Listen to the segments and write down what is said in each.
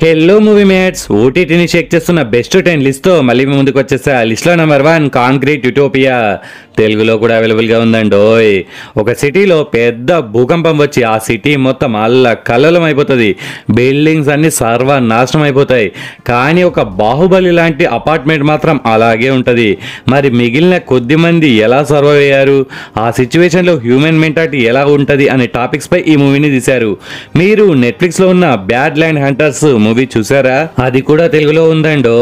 Hello movie mates ఓటీటీని check చేస్తున్న best 10 లిస్ట్తో మళ్ళీ మీ ముందుకు వచ్చేసా. లిస్ట్లో నెంబర్ 1 కాంక్రీట్ యూటోపియా. తెలుగులో కూడా అవైలబుల్గా ఉందండి. ఒక సిటీలో పెద్ద భూకంపం వచ్చి ఆ సిటీ మొత్తం కల్లలం అయిపోతుంది. బిల్డింగ్స్ అన్ని సర్వనాశనం అయిపోతాయి. కానీ ఒక బాహుబలి లాంటి అపార్ట్మెంట్ మాత్రం అలాగే ఉంటుంది. మరి మిగిలిన కొద్ది మంది ఎలా సర్వైవ్ అయ్యారు, ఆ సిచ్యువేషన్లో హ్యూమన్ మెంటాలిటీ ఎలా ఉంటుంది అనే టాపిక్స్పై ఈ మూవీని తీశారు. మీరు నెట్ఫ్లిక్స్లో ఉన్న బ్యాడ్ ల్యాండ్ హంటర్స్ మూవీ చూసారా? అది కూడా తెలుగులో ఉందండి.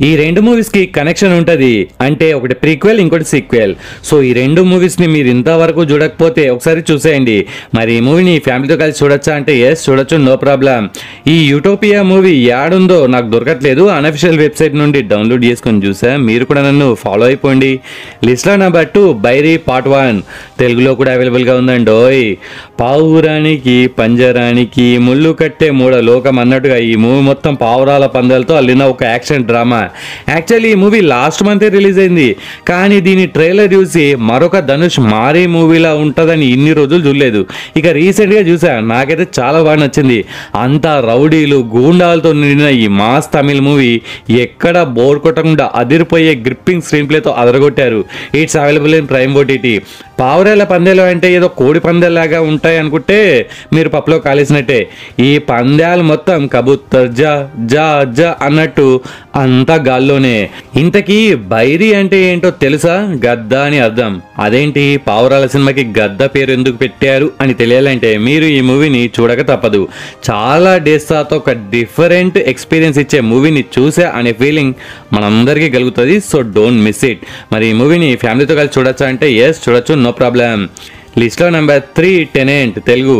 ఈ రెండు మూవీస్ కి కనెక్షన్ ఉంటది. అంటే ఒకటి ప్రీక్వెల్, ఇంకోటి సీక్వెల్. సో ఈ రెండు మూవీస్ ని మీరు ఇంతవరకు చూడకపోతే ఒకసారి చూసేయండి. మరి ఈ మూవీని ఫ్యామిలీతో కలిసి చూడొచ్చా అంటే ఎస్ చూడొచ్చు, నో ప్రాబ్లం. ఈ యూటోపియా మూవీ యాడుందో నాకు దొరకట్లేదు. అన్అఫిషియల్ వెబ్సైట్ నుండి డౌన్లోడ్ చేసుకొని చూసా. మీరు కూడా నన్ను ఫాలో అయిపోండి. లిస్ట్లో నెంబర్ 2 బైరీ పార్ట్ 1. తెలుగులో కూడా అవైలబుల్గా ఉందండి. పావురానికి పంజరానికి ముళ్ళు కట్టే మూడ లోకం అన్నట్టుగా ఈ మూవీ మొత్తం పావురాల పందాలతో అల్లిన ఒక యాక్షన్ డ్రామా. యాక్చువల్లీ ఈ మూవీ లాస్ట్ మంతే రిలీజ్ అయింది. కానీ దీని ట్రైలర్ చూసి మరొక ధనుష్ మారే మూవీలా ఉంటుందని ఇన్ని రోజులు చూడలేదు. ఇక రీసెంట్గా చూసా, నాకైతే చాలా బాగా నచ్చింది. అంతా రౌడీలు గూండాలతో నిండిన ఈ మాస్ తమిళ్ మూవీ ఎక్కడ బోర్ కొట్టకుండా అదిరిపోయే గ్రిప్పింగ్ స్క్రీన్ ప్లేతో అదరగొట్టారు. It's available in Prime OTT. పావురాల పందాలు అంటే ఏదో కోడి పందాలాగా ఉంటాయి అనుకుంటే మీరు పప్పులో కాలేసినట్టే. ఈ పందాలు మొత్తం కబూతర్ జా జా జా అన్నట్టు అంతా గాల్లోనే. ఇంతకీ బైరీ అంటే ఏంటో తెలుసా? గద్ద అని అర్థం. అదేంటి పావురాల సినిమాకి గద్ద పేరు ఎందుకు పెట్టారు అని తెలియాలంటే మీరు ఈ మూవీని చూడక తప్పదు. చాలా డేస్ తర్వాత ఒక డిఫరెంట్ ఎక్స్పీరియన్స్ ఇచ్చే మూవీని చూసా అనే ఫీలింగ్ మనందరికీ కలుగుతుంది. So don't miss it. మరి ఈ మూవీని ఫ్యామిలీతో కలిసి చూడొచ్చా అంటే ఎస్ చూడొచ్చు, నో ప్రాబ్లం. లిస్ట్లో నెంబర్ 3 టెనెంట్ తెలుగు.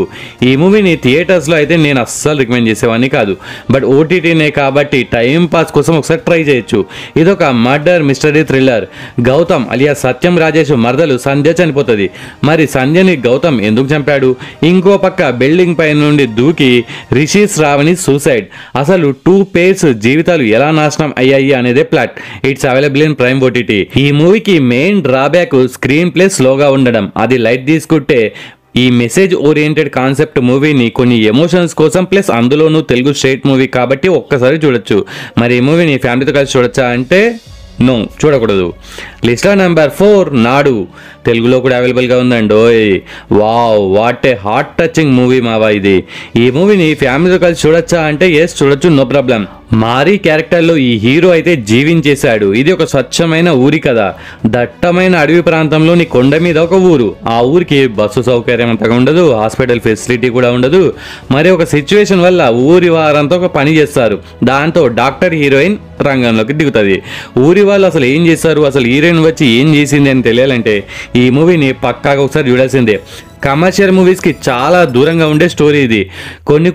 ఈ మూవీని థియేటర్స్లో అయితే నేను అస్సలు రికమెండ్ చేసేవాడిని కాదు. బట్ ఓటీటీనే కాబట్టి టైం పాస్ కోసం ఒకసారి ట్రై చేయొచ్చు. ఇదొక murder mystery thriller. Gautam alias Satyam Rajesh మరదలు సంధ్య చనిపోతుంది. మరి సంధ్యని గౌతమ్ ఎందుకు చంపాడు? ఇంకో పక్క బిల్డింగ్ పై నుండి దూకి రిషి శ్రావణి సూసైడ్. అసలు 2 పేర్స్ జీవితాలు ఎలా నాశనం అయ్యాయి అనేదే plot. It's available in Prime OTT. ఈ మూవీకి మెయిన్ డ్రాబ్యాక్ స్క్రీన్ ప్లే స్లోగా ఉండడం. అది లైట్ తీసుకుంటే ఈ మెసేజ్ ఓరియంటెడ్ కాన్సెప్ట్ మూవీని కొన్ని ఎమోషన్స్ కోసం ప్లస్ అందులోనూ తెలుగు స్ట్రైట్ మూవీ కాబట్టి ఒక్కసారి చూడొచ్చు. మరి ఈ మూవీని ఫ్యామిలీతో కలిసి చూడొచ్చా అంటే నో, చూడకూడదు. లిస్ట్లో నెంబర్ 4 నాడు. తెలుగులో కూడా అవైలబుల్గా ఉందండి. Wow, what a heart touching movie మావా ఇది. ఈ మూవీని ఫ్యామిలీతో కలిసి చూడొచ్చా అంటే ఎస్ చూడొచ్చు, నో ప్రాబ్లం. మారీ క్యారెక్టర్లో ఈ హీరో అయితే జీవించేశాడు. ఇది ఒక స్వచ్ఛమైన ఊరి కదా. దట్టమైన అడవి ప్రాంతంలోని కొండ మీద ఒక ఊరు. ఆ ఊరికి బస్సు సౌకర్యం అంతగా ఉండదు, హాస్పిటల్ ఫెసిలిటీ కూడా ఉండదు. మరి ఒక సిచ్యువేషన్ వల్ల ఊరి వారంతా ఒక పని చేస్తారు. దాంతో డాక్టర్ హీరోయిన్ రంగంలోకి దిగుతుంది. ఊరి వాళ్ళు అసలు ఏం చేస్తారు, అసలు హీరోయిన్ వచ్చి ఏం చేసింది అని తెలియాలంటే ఈ మూవీని పక్కాగా ఒకసారి చూడాల్సిందే. కమర్షియల్ మూవీస్కి చాలా దూరంగా ఉండే స్టోరీ ఇది.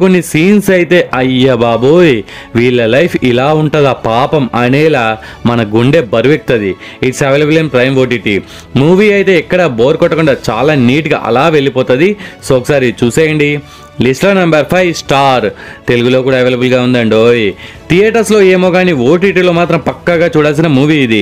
కొన్ని సీన్స్ అయితే అయ్య బాబోయ్ వీళ్ళ లైఫ్ ఇలా ఉంటుందా పాపం అనేలా మన గుండె బరువెక్కుతుంది. It's available in Prime OTT. Movie అయితే ఎక్కడ బోర్ కొట్టకుండా చాలా నీట్గా అలా వెళ్ళిపోతుంది. సో ఒకసారి చూసేయండి. లిస్ట్లో నెంబర్ 5 స్టార్. తెలుగులో కూడా అవైలబుల్గా ఉందండి. థియేటర్స్లో ఏమో కానీ ఓటీటీలో మాత్రం పక్కాగా చూడాల్సిన మూవీ ఇది.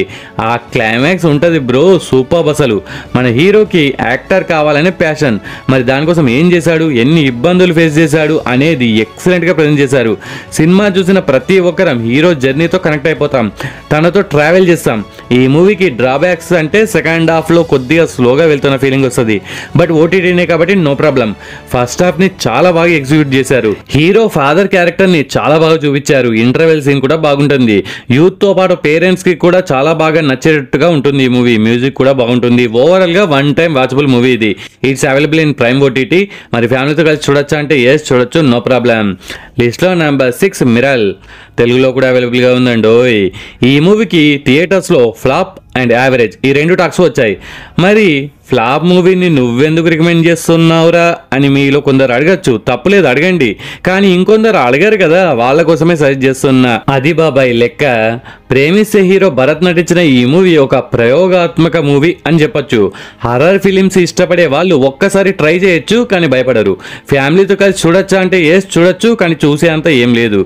ఆ క్లైమాక్స్ ఉంటుంది బ్రో, సూపర్. అసలు మన హీరోకి యాక్టర్ కావాలనే ప్యాషన్. మరి దానికోసం ఏం చేశాడు, ఎన్ని ఇబ్బందులు ఫేస్ చేశాడు అనేది ఎక్సలెంట్గా ప్రజెంట్ చేశారు. సినిమా చూసిన ప్రతి ఒక్కరం హీరో జర్నీతో కనెక్ట్ అయిపోతాం, తనతో ట్రావెల్ చేస్తాం. ఈ మూవీకి డ్రాబ్యాక్స్ అంటే సెకండ్ హాఫ్లో కొద్దిగా స్లోగా వెళ్తున్న ఫీలింగ్ వస్తుంది. బట్ ఓటీటీనే కాబట్టి నో ప్రాబ్లం. ఫస్ట్ హాఫ్ని చాలా బాగా ఎగ్జిక్యూట్ చేశారు. హీరో ఫాదర్ క్యారెక్టర్ని చాలా బాగా చూపించారు. ఇంటర్వెల్ సీన్ కూడా బాగుంటుంది. యూత్తో పాటు పేరెంట్స్కి కూడా చాలా బాగా నచ్చేటట్టుగా ఉంటుంది ఈ మూవీ. మ్యూజిక్ కూడా బాగుంటుంది. ఓవరాల్గా 1 టైం వాచబుల్ మూవీ ఇది. It's available in Prime OTT. మరి ఫ్యామిలీతో కలిసి చూడొచ్చా అంటే ఎస్ చూడొచ్చు, నో ప్రాబ్లం. లిస్ట్లో నెంబర్ 6 మిరల్. తెలుగులో కూడా అవైలబుల్గా ఉందండి. ఈ మూవీకి థియేటర్స్లో ఫ్లాప్ అండ్ యావరేజ్ ఈ 2 టాక్స్ వచ్చాయి. మరి ఫ్లాప్ మూవీని నువ్వెందుకు రికమెండ్ చేస్తున్నావురా అని మీలో కొందరు అడగచ్చు. తప్పులేదు, అడగండి. కానీ ఇంకొందరు అడగారు కదా, వాళ్ళ కోసమే సజెస్ట్ చేస్తున్నా. అది బాబాయ్ లెక్క. ప్రేమిస్తే హీరో భరత్ నటించిన ఈ మూవీ ఒక ప్రయోగాత్మక మూవీ అని చెప్పొచ్చు. హర్రర్ ఫిలిమ్స్ ఇష్టపడే వాళ్ళు ఒక్కసారి ట్రై చేయొచ్చు, కానీ భయపడరు. ఫ్యామిలీతో కలిసి చూడొచ్చా అంటే ఎస్ చూడొచ్చు, కానీ చూసే అంత ఏం లేదు.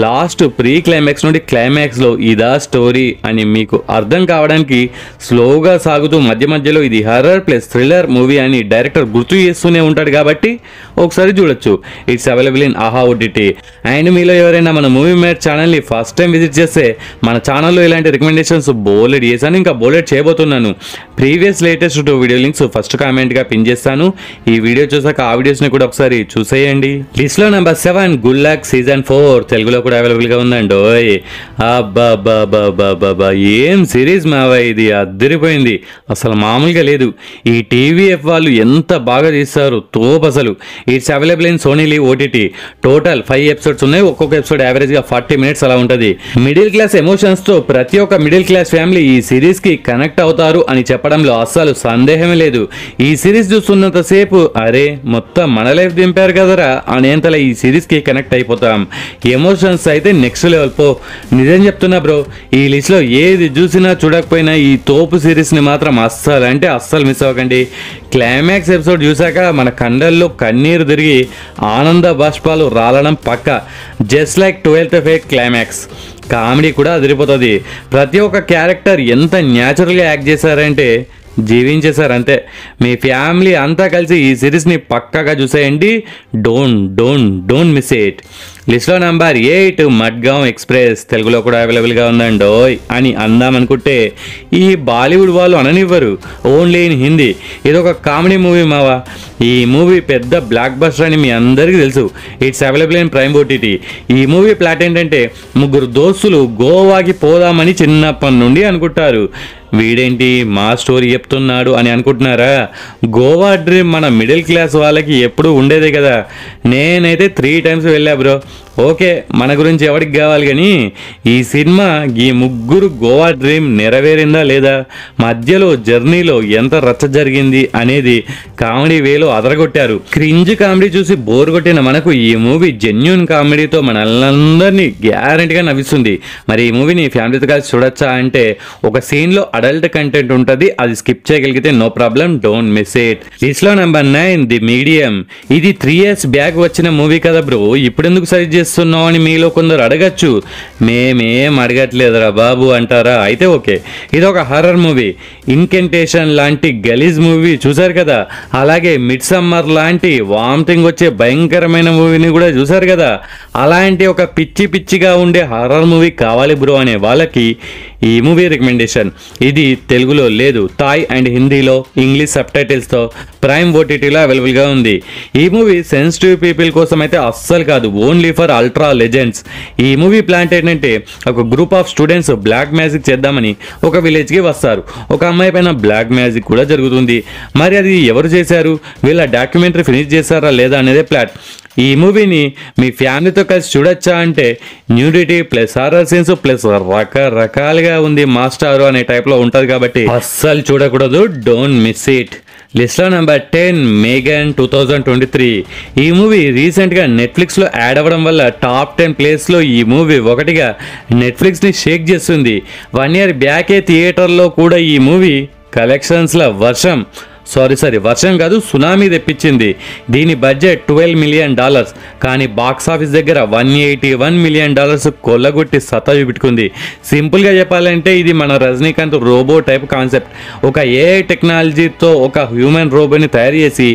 లాస్ట్ ప్రీ క్లైమాక్స్ నుండి క్లైమాక్స్లో ఇదా స్టోరీ అని మీకు అర్థం కావడానికి స్లోగా సాగుతూ మధ్య మధ్యలో ఇది హర్రర్ ప్లస్ థ్రిల్లర్ మూవీ అని డైరెక్టర్ గుర్తు చేస్తూనే ఉంటాడు కాబట్టి ఒకసారి చూడొచ్చు. ఇట్స్ అవైలబుల్ ఇన్ ఆహా ఓటీటీ. అండ్ మీలో ఎవరైనా మన మూవీ మేట్ ఛానల్ని ఫస్ట్ టైం విజిట్ చేస్తే మన ఛానల్లో ఇలాంటి రికమెండేషన్స్ బోలెడ్ చేశాను, ఇంకా బోలెడ్ చేయబోతున్నాను. Previous latest 2 video links first కామెంట్గా పిన్ చేస్తాను. ఈ వీడియో చూసాక ఆ వీడియోస్ని కూడా ఒకసారి చూసేయండి. లిస్ట్లో నెంబర్ 7 గుడ్ లక్ సీజన్ 4 తెలుగులో కూడా అవైలబుల్గా ఉందండి. ఓయ్ అబ్బా ఏం సిరీస్ మావా, ఇది అద్దరిపోయింది, అసలు మామూలుగా లేదు. ఈ టీవీఎఫ్ వాళ్ళు ఎంత బాగా తీస్తారు తోపు అసలు. It's available in Sony LIV OTT. Total 5 episodes ఉన్నాయి, ఒక్కొక్క ఎపిసోడ్ యావరేజ్గా 40 మినిట్స్ అలా ఉంటుంది. మిడిల్ క్లాస్ ఎమోషన్స్తో ప్రతి ఒక్క మిడిల్ క్లాస్ ఫ్యామిలీ ఈ సిరీస్కి కనెక్ట్ అవుతారు అని చెప్పడంలో అస్సలు సందేహమే లేదు. ఈ సిరీస్ చూస్తున్నంతసేపు అరే మొత్తం మన లైఫ్ దింపారు కదరా అనేంతలా ఈ సిరీస్కి కనెక్ట్ అయిపోతాం. ఎమోషన్స్ అయితే నెక్స్ట్ లెవెల్ పో. నిజం చెప్తున్నా బ్రో, ఈ లిస్ట్లో ఏది చూసినా చూడకపోయినా ఈ తోపు సిరీస్ని మాత్రం అస్సలు మిస్ అవ్వకండి. క్లైమాక్స్ ఎపిసోడ్ చూసాక మన కండల్లో కన్నీరు తిరిగి ఆనంద బాష్పాలు రాలడం పక్క. Just like 12th fake climax. Comedy కూడా అదిరిపోతుంది. ప్రతి ఒక్క క్యారెక్టర్ ఎంత న్యాచురల్గా యాక్ట్ చేశారంటే జీవించేశారు అంతే. మీ ఫ్యామిలీ అంతా కలిసి ఈ సిరీస్ని పక్కాగా చూసేయండి. Don't miss it. లిస్ట్లో నెంబర్ 8 మడ్గావ్ ఎక్స్ప్రెస్ తెలుగులో కూడా అవైలబుల్గా ఉందండి అని అందామనుకుంటే ఈ బాలీవుడ్ వాళ్ళు అననివ్వరు, ఓన్లీ ఇన్ హిందీ. ఇది ఒక కామెడీ మూవీ మావా. ఈ మూవీ పెద్ద బ్లాక్ బస్టర్ అని మీ అందరికీ తెలుసు. It's available in Prime OTT. ఈ మూవీ ప్లాట్ ఏంటంటే ముగ్గురు దోస్తులు గోవాకి పోదామని చిన్నప్పటి నుండి అనుకుంటారు. వీడేంటి మా స్టోరీ చెప్తున్నాడు అని అనుకుంటున్నారా? గోవా డ్రీమ్ మన మిడిల్ క్లాస్ వాళ్ళకి ఎప్పుడూ ఉండేదే కదా. నేనైతే 3 times వెళ్ళా బ్రో. ఓకే, మన గురించి ఎవరికి కావాలి, కానీ ఈ సినిమా ఈ ముగ్గురు గోవా డ్రీమ్ నెరవేరిందా లేదా, మధ్యలో జర్నీలో ఎంత రచ్చ జరిగింది అనేది కామెడీ వేలో అదరగొట్టారు. క్రింజ్ కామెడీ చూసి బోర్ కొట్టిన మనకు ఈ మూవీ జెన్యూన్ కామెడీతో మనల్ని గ్యారెంటీగా నవ్విస్తుంది. మరి ఈ మూవీని ఫ్యామిలీతో కలిసి చూడొచ్చా అంటే ఒక సీన్లో అడల్ట్ కంటెంట్ ఉంటుంది, అది స్కిప్ చేయగలిగితే no problem, don't miss it. లిస్ట్లో నెంబర్ 9 ది మీడియం. ఇది 3 years బ్యాక్ వచ్చిన మూవీ కదా బ్రో, ఇప్పుడు ఎందుకు సజెస్ట్ చేస్తున్నావు అని మీలో కొందరు అడగచ్చు. మేమేం అడగట్లేదురా బాబు అంటారా? అయితే ఓకే, ఇది ఒక హర్రర్ మూవీ. ఇన్కెంటేషన్ లాంటి గలీజ్ మూవీ చూసారు కదా, అలాగే మిడ్ సమ్మర్ లాంటి వామిటింగ్ వచ్చే భయంకరమైన మూవీని కూడా చూసారు కదా. అలాంటి ఒక పిచ్చిగా ఉండే హర్రర్ మూవీ కావాలి బ్రో అనే వాళ్ళకి ఈ మూవీ రికమెండేషన్. ఇది తెలుగులో లేదు, థాయ్ అండ్ హిందీలో ఇంగ్లీష్ సబ్టైటిల్స్తో ప్రైమ్ ఓటీటీలో అవైలబుల్గా ఉంది. ఈ మూవీ సెన్సిటివ్ పీపుల్ కోసం అయితే అస్సలు కాదు, ఓన్లీ ఫర్ అల్ట్రా లెజెండ్స్. ఈ మూవీ ప్లాంట్ ఏంటంటే ఒక group of students black magic చేద్దామని ఒక విలేజ్కి వస్తారు. ఒక అమ్మాయి పైన బ్లాక్ మ్యాజిక్ కూడా జరుగుతుంది. మరి అది ఎవరు చేశారు, వీళ్ళ డాక్యుమెంటరీ ఫినిష్ చేశారా లేదా అనేదే ప్లాట్. ఈ మూవీని మీ ఫ్యామిలీతో కలిసి చూడొచ్చా అంటే nudity plus horror scenes plus రకరకాలుగా ఉంది, మాస్టారు అనే టైప్లో ఉంటుంది కాబట్టి అస్సలు చూడకూడదు, డోంట్ మిస్ ఇట్. లిస్ట్లో నెంబర్ 10 మేఘన్ 2023. ఈ మూవీ రీసెంట్గా నెట్ఫ్లిక్స్లో యాడ్ అవ్వడం వల్ల టాప్ 10 ప్లేస్లో ఈ మూవీ ఒకటిగా నెట్ఫ్లిక్స్ని షేక్ చేస్తుంది. 1 year బ్యాకే థియేటర్లో కూడా ఈ మూవీ కలెక్షన్స్ల వర్షం కాదు సునామీ తెప్పించింది. దీని బడ్జెట్ $12 million, కానీ బాక్స్ ఆఫీస్ దగ్గర $181 million కొల్లగొట్టి సత్తా చూపెట్టుకుంది. సింపుల్గా చెప్పాలంటే ఇది మన రజనీకాంత్ రోబో టైప్ కాన్సెప్ట్. ఒక ఏఐ టెక్నాలజీతో ఒక హ్యూమన్ రోబోని తయారు చేసి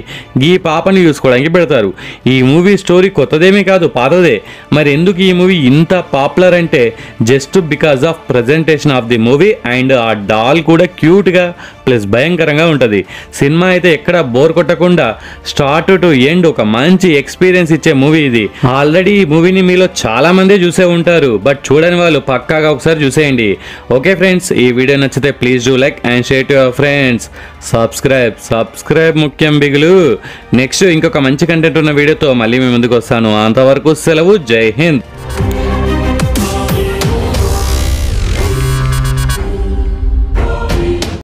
ఈ పాపని చూసుకోవడానికి పెడతారు. ఈ మూవీ స్టోరీ కొత్తదేమీ కాదు, పాతదే. మరి ఎందుకు ఈ మూవీ ఇంత పాపులర్ అంటే just because of presentation of the movie and ఆ డాల్ కూడా క్యూట్గా ప్లస్ భయంకరంగా ఉంటుంది. సినిమా అయితే ఎక్కడ బోర్ కొట్టకుండా స్టార్ట్ టు ఎండ్ ఒక మంచి ఎక్స్పీరియన్స్ ఇచ్చే మూవీ ఇది. ఆల్రెడీ ఈ మూవీని మీలో చాలా మంది చూసే ఉంటారు, బట్ చూడని వాళ్ళు పక్కాగా ఒకసారి చూసేయండి. ఓకే ఫ్రెండ్స్, ఈ వీడియో నచ్చితే please do like and share to your friends. Subscribe ముఖ్యం బిగులు. నెక్స్ట్ ఇంకొక మంచి కంటెంట్ ఉన్న వీడియోతో మళ్ళీ మీ ముందుకు వస్తాను. అంతవరకు సెలవు, జై హింద్.